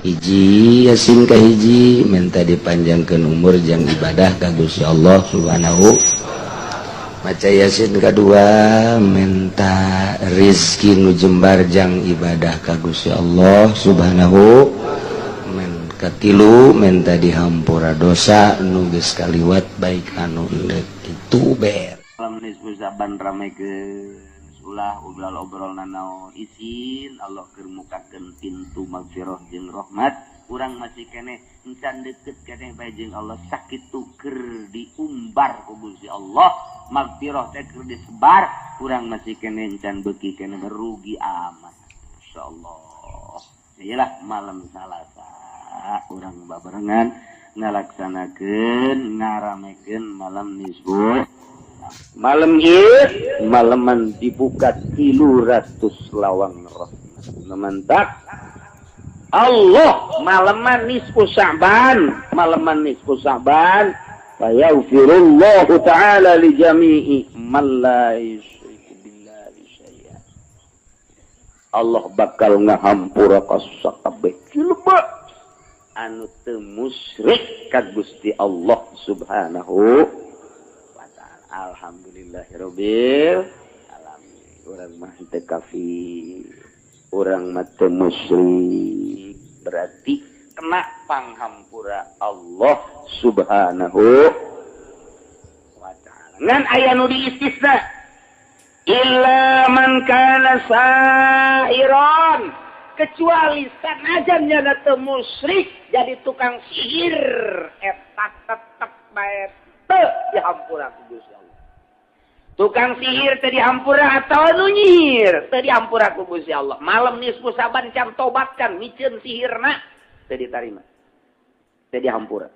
hiji Yasin ka hiji minta dipanjangkeun umur jang ibadah ka Gusti Allah Subhanahu. Maca Yasin kadua minta rizki nu jembar jang ibadah ka Gusti Allah Subhanahu. Men katilu minta dihampura dosa nu geus kaliwat baik anu endeuk kitu ber. Malam nisfu Saban ramekeun ulah obrol naon izin Allah keur mukakeun pintu magfirah jeung rahmat. Urang masih keneh encan deukeut keneh bae jeung Allah sakitu keur diumbar ku Gusti Allah. Magfirah teh keur disebar, urang masih keneh encan beuki keneh rugi amat. Insyaallah. Iyalah malam Salasa urang babarengan ngalaksanakeun ngaramekeun malam nisfu. Malam ieu malaman dibuka 300 lawang rahmat. Mantap. Allah malaman nisfu Sya'ban, malaman nisfu Sya'ban fa yaghfirullahu ta'ala li jami'i man la yusyriku billahi syai'an. Allah bakal ngahampura ka sakabeh jelema anu teu musyrik ka Gusti Allah Subhanahu. Alhamdulillahirabbil alamin. Urang mah teu kafir, urang mah teu musyrik, berarti kena panghampura Allah Subhanahu wa taala. Ngan aya nu diistisna, illa man kana sahiran, kecuali sanajan nya teu musyrik jadi tukang sihir eta tetep bae teu dihampura ku Gusti Allah. Tukang sihir teu dihampura atau nu nyihir teu dihampura ku Gusti Allah. Malam nisfu Saban can tobatkan mikeun sihirna teu ditarima. Teu dihampura.